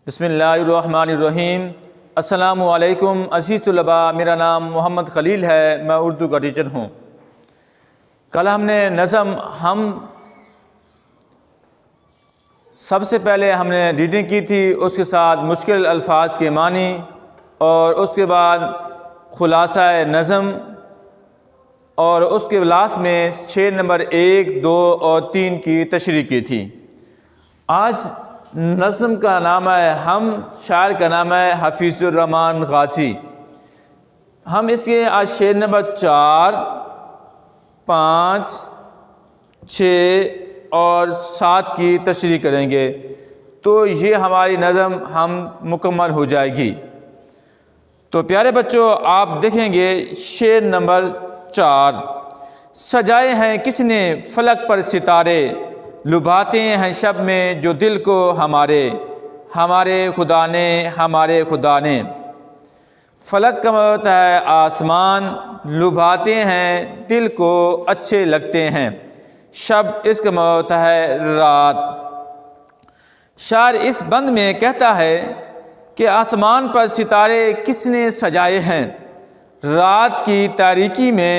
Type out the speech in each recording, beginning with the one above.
بسم اللہ الرحمن الرحیم۔ السلام علیکم عزیز طلباء، میرا نام محمد خلیل ہے، میں اردو کا ٹیچر ہوں۔ کل ہم نے نظم سب سے پہلے ہم نے ریڈنگ کی تھی، اس کے ساتھ مشکل الفاظ کے معنی، اور اس کے بعد خلاصہ نظم، اور اس کے لاسٹ میں شعر نمبر 1، 2 اور 3 کی تشریح کی تھی۔ آج نظم کا نام ہے ہم، شاعر کا نام ہے حفیظ الرحمن غازی۔ ہم اس کے آج شعر نمبر 4، 5، 6 اور 7 کی تشریح کریں گے، تو یہ ہماری نظم ہم مکمل ہو جائے گی۔ تو پیارے بچوں، آپ دیکھیں گے شعر نمبر 4۔ سجائے ہیں کس نے فلک پر ستارے، لبھاتے ہیں شب میں جو دل کو ہمارے خدا نے۔ فلک کا مطلب ہوتا ہے آسمان، لبھاتے ہیں دل کو اچھے لگتے ہیں، شب اس کا مطلب ہوتا ہے رات۔ شاعر اس بند میں کہتا ہے کہ آسمان پر ستارے کس نے سجائے ہیں، رات کی تاریکی میں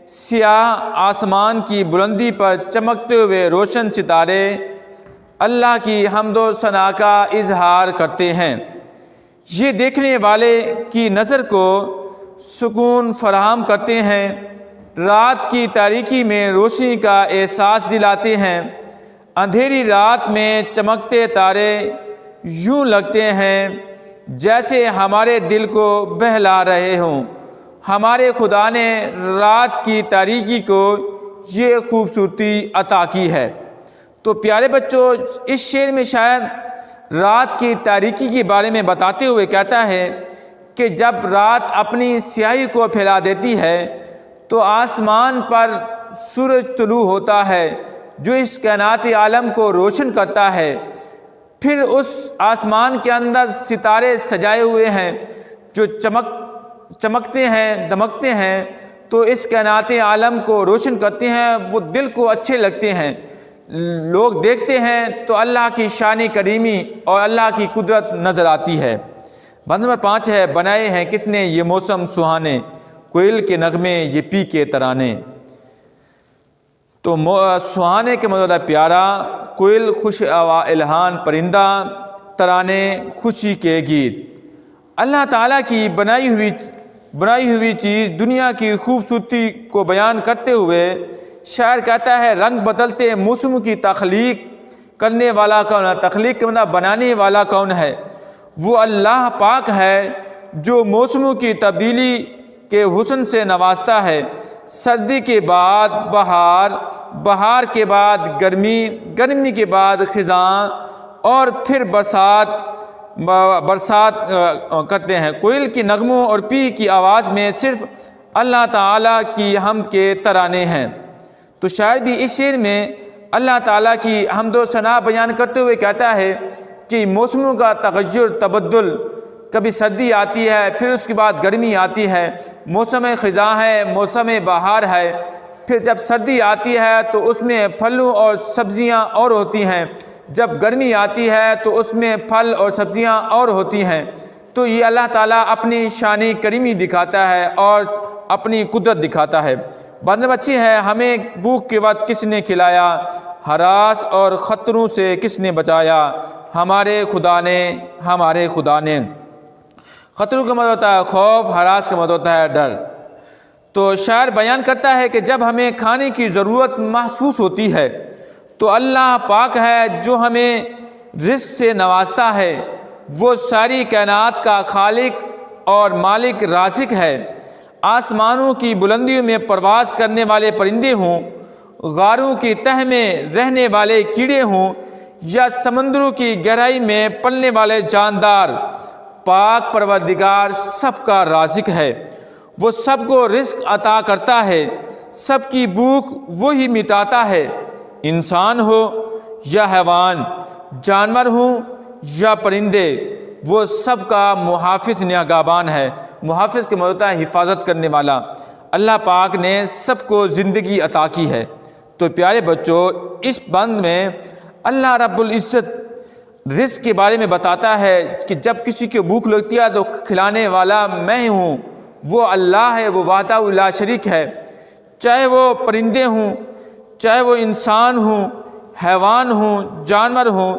سیاہ آسمان کی بلندی پر چمکتے ہوئے روشن ستارے اللہ کی حمد و ثنا کا اظہار کرتے ہیں۔ یہ دیکھنے والے کی نظر کو سکون فراہم کرتے ہیں، رات کی تاریکی میں روشنی کا احساس دلاتے ہیں۔ اندھیری رات میں چمکتے تارے یوں لگتے ہیں جیسے ہمارے دل کو بہلا رہے ہوں۔ ہمارے خدا نے رات کی تاریکی کو یہ خوبصورتی عطا کی ہے۔ تو پیارے بچوں، اس شعر میں شاعر رات کی تاریکی کے بارے میں بتاتے ہوئے کہتا ہے کہ جب رات اپنی سیاہی کو پھیلا دیتی ہے تو آسمان پر سورج طلوع ہوتا ہے جو اس کائناتی عالم کو روشن کرتا ہے۔ پھر اس آسمان کے اندر ستارے سجائے ہوئے ہیں جو چمکتے ہیں، دمکتے ہیں، تو اس کائناتی عالم کو روشن کرتے ہیں، وہ دل کو اچھے لگتے ہیں۔ لوگ دیکھتے ہیں تو اللہ کی شان کریمی اور اللہ کی قدرت نظر آتی ہے۔ بند نمبر 5 ہے بنائے ہیں کس نے یہ موسم سہانے، کوئل کے نغمے یہ پی کے ترانے۔ تو سہانے کے مطلب ہے پیارا، کوئل خوش الحان پرندہ، ترانے خوشی کے گیت۔ اللہ تعالیٰ کی بنائی ہوئی چیز دنیا کی خوبصورتی کو بیان کرتے ہوئے شاعر کہتا ہے رنگ بدلتے موسم کی تخلیق کرنے والا کون ہے؟ تخلیق کے مطلب بنانے والا کون ہے؟ وہ اللہ پاک ہے جو موسموں کی تبدیلی کے حسن سے نوازتا ہے۔ سردی کے بعد بہار، بہار کے بعد گرمی، گرمی کے بعد خزاں، اور پھر برسات کرتے ہیں۔ کوئل کی نغموں اور پی کی آواز میں صرف اللہ تعالیٰ کی حمد کے ترانے ہیں۔ تو شاعر بھی اس شعر میں اللہ تعالیٰ کی حمد و ثنا بیان کرتے ہوئے کہتا ہے کہ موسموں کا تغیر تبدل، کبھی سردی آتی ہے، پھر اس کے بعد گرمی آتی ہے، موسم خزاں ہے، موسم بہار ہے، پھر جب سردی آتی ہے تو اس میں پھلوں اور سبزیاں اور ہوتی ہیں، جب گرمی آتی ہے تو اس میں پھل اور سبزیاں اور ہوتی ہیں۔ تو یہ اللہ تعالیٰ اپنی شان کریمی دکھاتا ہے اور اپنی قدرت دکھاتا ہے۔ بات اچھی ہے ہمیں بھوک کے وقت کس نے کھلایا، ہراس اور خطروں سے کس نے بچایا، ہمارے خدا نے۔ خطروں کا مطلب ہوتا ہے خوف، ہراس کا مطلب ہوتا ہے ڈر۔ تو شاعر بیان کرتا ہے کہ جب ہمیں کھانے کی ضرورت محسوس ہوتی ہے تو اللہ پاک ہے جو ہمیں رزق سے نوازتا ہے، وہ ساری کائنات کا خالق اور مالک رازق ہے۔ آسمانوں کی بلندیوں میں پرواز کرنے والے پرندے ہوں، غاروں کی تہ میں رہنے والے کیڑے ہوں، یا سمندروں کی گہرائی میں پلنے والے جاندار، پاک پروردگار سب کا رازق ہے۔ وہ سب کو رزق عطا کرتا ہے، سب کی بھوک وہی مٹاتا ہے۔ انسان ہو یا حیوان، جانور ہوں یا پرندے، وہ سب کا محافظ نگہبان ہے۔ محافظ کے مطلب ہوتا ہے حفاظت کرنے والا۔ اللہ پاک نے سب کو زندگی عطا کی ہے۔ تو پیارے بچوں، اس بند میں اللہ رب العزت رزق کے بارے میں بتاتا ہے کہ جب کسی کو بھوک لگتی ہے تو کھلانے والا میں ہوں، وہ اللہ ہے، وہ وحدہ لا شریک ہے۔ چاہے وہ پرندے ہوں، چاہے وہ انسان ہوں، حیوان ہوں، جانور ہوں،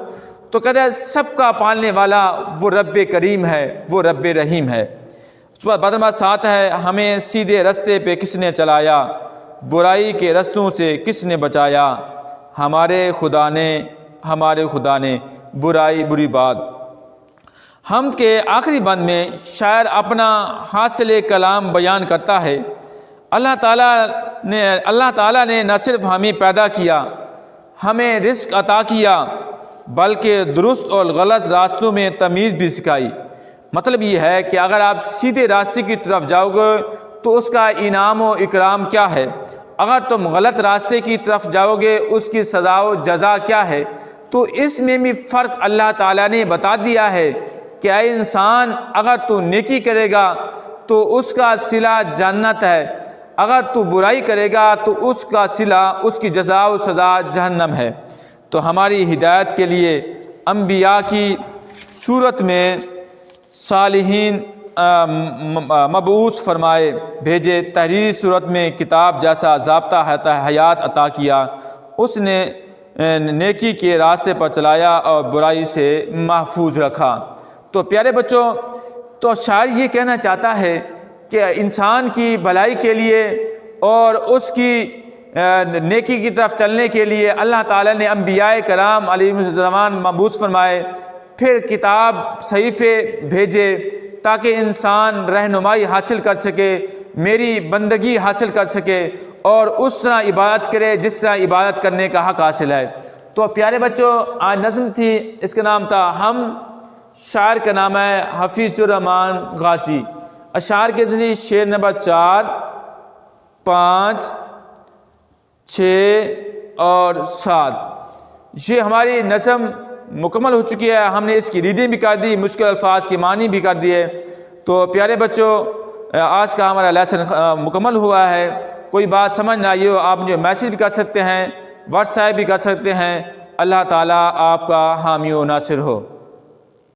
تو کہتا ہے سب کا پالنے والا وہ رب کریم ہے، وہ رب رحیم ہے۔ اس کے بعد نمبر 7 ہے، ہمیں سیدھے رستے پہ کس نے چلایا، برائی کے رستوں سے کس نے بچایا، ہمارے خدا نے بری بات۔ حمد کے آخری بند میں شاعر اپنا حاصل کلام بیان کرتا ہے، اللہ تعالیٰ نے نہ صرف ہمیں پیدا کیا، ہمیں رزق عطا کیا، بلکہ درست اور غلط راستوں میں تمیز بھی سکھائی۔ مطلب یہ ہے کہ اگر آپ سیدھے راستے کی طرف جاؤ گے تو اس کا انعام و اکرام کیا ہے، اگر تم غلط راستے کی طرف جاؤ گے اس کی سزا و جزا کیا ہے۔ تو اس میں بھی فرق اللہ تعالیٰ نے بتا دیا ہے کہ اے انسان، اگر تو نیکی کرے گا تو اس کا صلہ جنت ہے، اگر تو برائی کرے گا تو اس کا صلہ، اس کی جزا و سزا جہنم ہے۔ تو ہماری ہدایت کے لیے انبیاء کی صورت میں صالحین مبعوث فرمائے بھیجے، تحریری صورت میں کتاب جیسا ضابطہ حیات عطا کیا، اس نے نیکی کے راستے پر چلایا اور برائی سے محفوظ رکھا۔ تو پیارے بچوں، تو شاعر یہ کہنا چاہتا ہے کہ انسان کی بھلائی کے لیے اور اس کی نیکی کی طرف چلنے کے لیے اللہ تعالیٰ نے انبیاء کرام علیہم السلام مبعوث فرمائے، پھر کتاب صحیفے بھیجے تاکہ انسان رہنمائی حاصل کر سکے، میری بندگی حاصل کر سکے اور اس طرح عبادت کرے جس طرح عبادت کرنے کا حق حاصل ہے۔ تو پیارے بچوں، آج نظم تھی، اس کا نام تھا ہم، شاعر کا نام ہے حفیظ الرحمان غازی۔ اشعار کے تھی شعر نمبر 4، 5، 6 اور 7۔ یہ ہماری نظم مکمل ہو چکی ہے، ہم نے اس کی ریڈنگ بھی کر دی، مشکل الفاظ کے معنی بھی کر دیے۔ تو پیارے بچوں، آج کا ہمارا لیسن مکمل ہوا ہے۔ کوئی بات سمجھ نہ آئی ہو آپ مجھے میسیج بھی کر سکتے ہیں، واٹس ایپ بھی کر سکتے ہیں۔ اللہ تعالیٰ آپ کا حامی و ناصر ہو۔